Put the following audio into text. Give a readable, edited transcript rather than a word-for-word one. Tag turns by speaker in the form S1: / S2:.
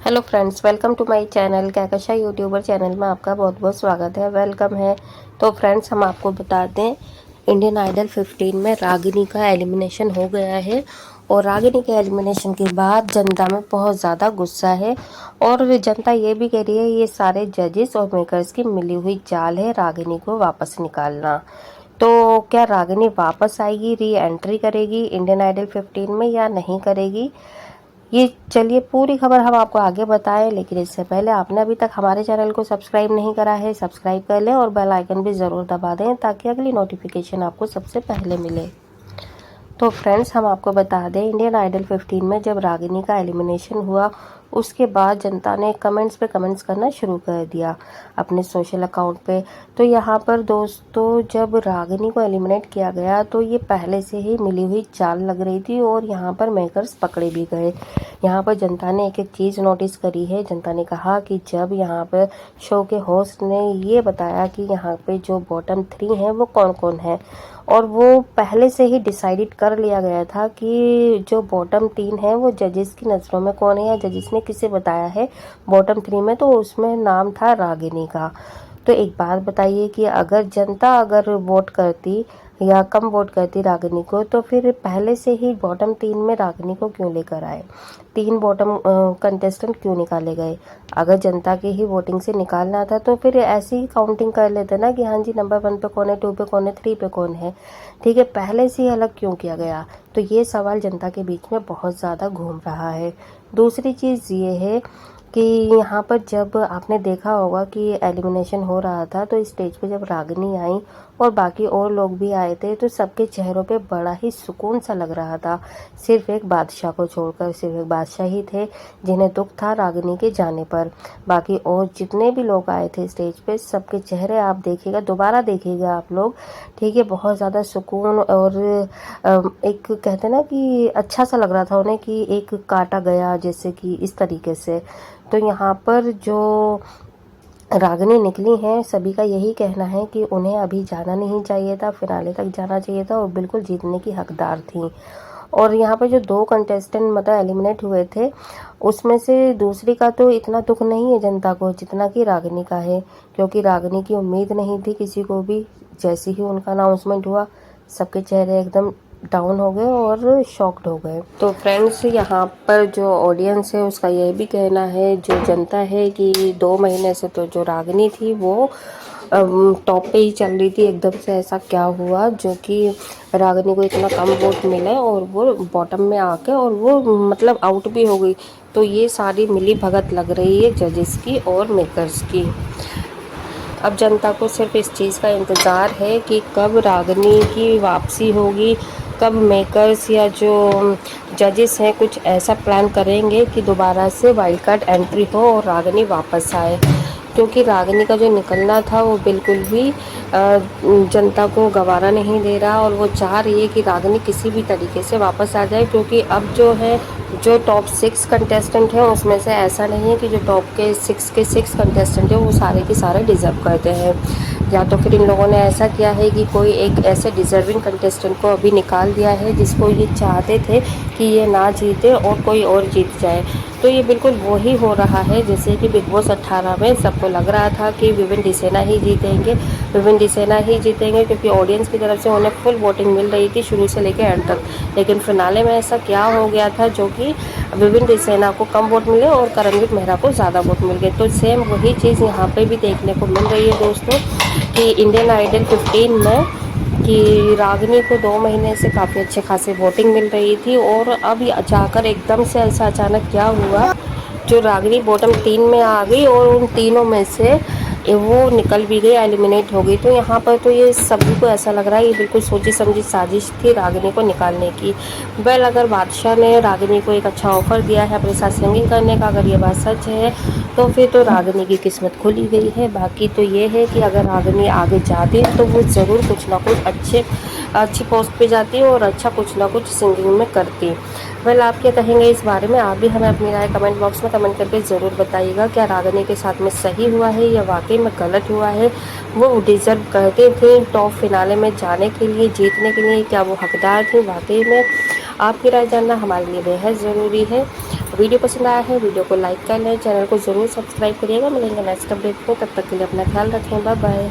S1: Hello friends, welcome to my channel Kahkasha YouTuber channel में आपका बहुत बहुत स्वागत है। वेलकम है। तो फ्रेंड्स, हम आपको बता दें, इंडियन आइडल 15 में रागिनी का एलिमिनेशन हो गया है और रागिनी के एलिमिनेशन के बाद जनता में बहुत ज़्यादा गुस्सा है और जनता ये भी कह रही है ये सारे जजेस और मेकर्स की मिली हुई चाल है रागिनी को वापस निकालना। तो क्या रागिनी वापस आएगी, री एंट्री करेगी इंडियन आइडल 15 में या नहीं करेगी? ये चलिए पूरी खबर हम आपको आगे बताएं, लेकिन इससे पहले आपने अभी तक हमारे चैनल को सब्सक्राइब नहीं करा है, सब्सक्राइब कर लें और बेल आइकन भी ज़रूर दबा दें ताकि अगली नोटिफिकेशन आपको सबसे पहले मिले। तो फ्रेंड्स, हम आपको बता दें, इंडियन आइडल 15 में जब रागिनी का एलिमिनेशन हुआ उसके बाद जनता ने कमेंट्स पे कमेंट्स करना शुरू कर दिया अपने सोशल अकाउंट पे। तो यहाँ पर दोस्तों, जब रागिनी को एलिमिनेट किया गया तो ये पहले से ही मिली हुई चाल लग रही थी और यहाँ पर मेकर्स पकड़े भी गए। यहाँ पर जनता ने एक एक चीज़ नोटिस करी है। जनता ने कहा कि जब यहाँ पर शो के होस्ट ने ये बताया कि यहाँ पे जो बॉटम 3 हैं वो कौन कौन है, और वो पहले से ही डिसाइडेड कर लिया गया था कि जो बॉटम 3 है वो जजेस की नज़रों में कौन है या जजेस ने किसे बताया है बॉटम 3 में, तो उसमें नाम था रागिनी का। तो एक बात बताइए कि अगर जनता वोट करती या कम वोट करती रागिनी को, तो फिर पहले से ही बॉटम 3 में रागिनी को क्यों लेकर आए? 3 बॉटम कंटेस्टेंट क्यों निकाले गए? अगर जनता की ही वोटिंग से निकालना था तो फिर ऐसी ही काउंटिंग कर लेते ना कि हाँ जी, नंबर 1 पे कौन है, 2 पे कौन है, 3 पे कौन है। ठीक है, पहले से ही अलग क्यों किया गया? तो ये सवाल जनता के बीच में बहुत ज़्यादा घूम रहा है। दूसरी चीज़ ये है कि यहाँ पर जब आपने देखा होगा कि एलिमिनेशन हो रहा था तो स्टेज पे जब रागिनी आई और बाकी और लोग भी आए थे तो सबके चेहरों पे बड़ा ही सुकून सा लग रहा था। सिर्फ एक बादशाह को छोड़कर, सिर्फ एक बादशाह ही थे जिन्हें दुख था रागिनी के जाने पर। बाकी और जितने भी लोग आए थे स्टेज पे, सबके चेहरे आप देखिएगा, दोबारा देखिएगा आप लोग, ठीक है, बहुत ज़्यादा सुकून और एक कहते ना कि अच्छा सा लग रहा था उन्हें कि एक काटा गया, जैसे कि इस तरीके से। तो यहाँ पर जो रागिनी निकली हैं, सभी का यही कहना है कि उन्हें अभी जाना नहीं चाहिए था, फिनाले तक जाना चाहिए था और बिल्कुल जीतने की हकदार थी। और यहाँ पर जो 2 कंटेस्टेंट मतलब एलिमिनेट हुए थे, उसमें से दूसरी का तो इतना दुख नहीं है जनता को जितना कि रागिनी का है, क्योंकि रागिनी की उम्मीद नहीं थी किसी को भी। जैसे ही उनका अनाउंसमेंट हुआ, सबके चेहरे एकदम डाउन हो गए और शॉक्ड हो गए। तो फ्रेंड्स, यहाँ पर जो ऑडियंस है उसका यह भी कहना है, जो जनता है, कि 2 महीने से तो जो रागिनी थी वो टॉप पे ही चल रही थी। एकदम से ऐसा क्या हुआ जो कि रागिनी को इतना कम वोट मिले और वो बॉटम में आके और वो मतलब आउट भी हो गई? तो ये सारी मिली भगत लग रही है जजेस की और मेकर्स की। अब जनता को सिर्फ इस चीज़ का इंतज़ार है कि कब रागिनी की वापसी होगी, कब मेकर्स या जो जजेस हैं कुछ ऐसा प्लान करेंगे कि दोबारा से वाइल्ड कार्ड एंट्री हो और रागिनी वापस आए। क्योंकि रागिनी का जो निकलना था वो बिल्कुल भी जनता को गवारा नहीं दे रहा और वो चाह रही है कि रागिनी किसी भी तरीके से वापस आ जाए। क्योंकि अब जो है, जो टॉप 6 कंटेस्टेंट हैं उसमें से ऐसा नहीं है कि जो टॉप के 6 कंटेस्टेंट हैं वो सारे के सारे डिज़र्व करते हैं, या तो फिर इन लोगों ने ऐसा किया है कि कोई एक ऐसे डिज़र्विंग कंटेस्टेंट को अभी निकाल दिया है जिसको ये चाहते थे कि ये ना जीते और कोई और जीत जाए। तो ये बिल्कुल वही हो रहा है जैसे कि बिग बॉस 18 में सबको लग रहा था कि विवेन डिसेना ही जीतेंगे, विवेन डिसेना ही जीतेंगे, क्योंकि ऑडियंस की तरफ से उन्हें फुल वोटिंग मिल रही थी शुरू से लेकर एंड तक। लेकिन फिनाले में ऐसा क्या हो गया था जो कि विवेन डिसेना को कम वोट मिले और करणवीर मेहरा को ज़्यादा वोट मिल गए। तो सेम वही चीज़ यहाँ पे भी देखने को मिल रही है दोस्तों, कि इंडियन आइडल 15 में कि रागिनी को 2 महीने से काफ़ी अच्छे खासे वोटिंग मिल रही थी और अब जाकर एकदम से ऐसा अचानक क्या हुआ जो रागिनी बॉटम 3 में आ गई और उन तीनों में से वो निकल भी गई, एलिमिनेट हो गई। तो यहाँ पर तो ये सभी को ऐसा लग रहा है ये बिल्कुल सोची समझी साजिश थी रागिनी को निकालने की। वेल, अगर बादशाह ने रागिनी को एक अच्छा ऑफर दिया है अपने साथ सिंगिंग करने का, अगर ये बात सच है तो फिर तो रागिनी की किस्मत खुली गई है। बाकी तो ये है कि अगर रागिनी आगे जाती तो वो ज़रूर कुछ ना कुछ अच्छी पोस्ट पे जाती और अच्छा कुछ ना कुछ सिंगिंग में करती। वेल, आप क्या कहेंगे इस बारे में? आप भी हमें अपनी राय कमेंट बॉक्स में कमेंट करके ज़रूर बताइएगा। क्या रागिनी के साथ में सही हुआ है या वाकई में गलत हुआ है? वो डिज़र्व करते थे टॉप फिनाले में जाने के लिए, जीतने के लिए? क्या वो हकदार थे वाकई में? आपकी राय जानना हमारे लिए बेहद ज़रूरी है। वीडियो पसंद आया है वीडियो को लाइक कर लें, चैनल को ज़रूर सब्सक्राइब करिएगा। मिलेंगे नेक्स्ट अपडेट में, तब तक के लिए अपना ख्याल रखें। Bye bye.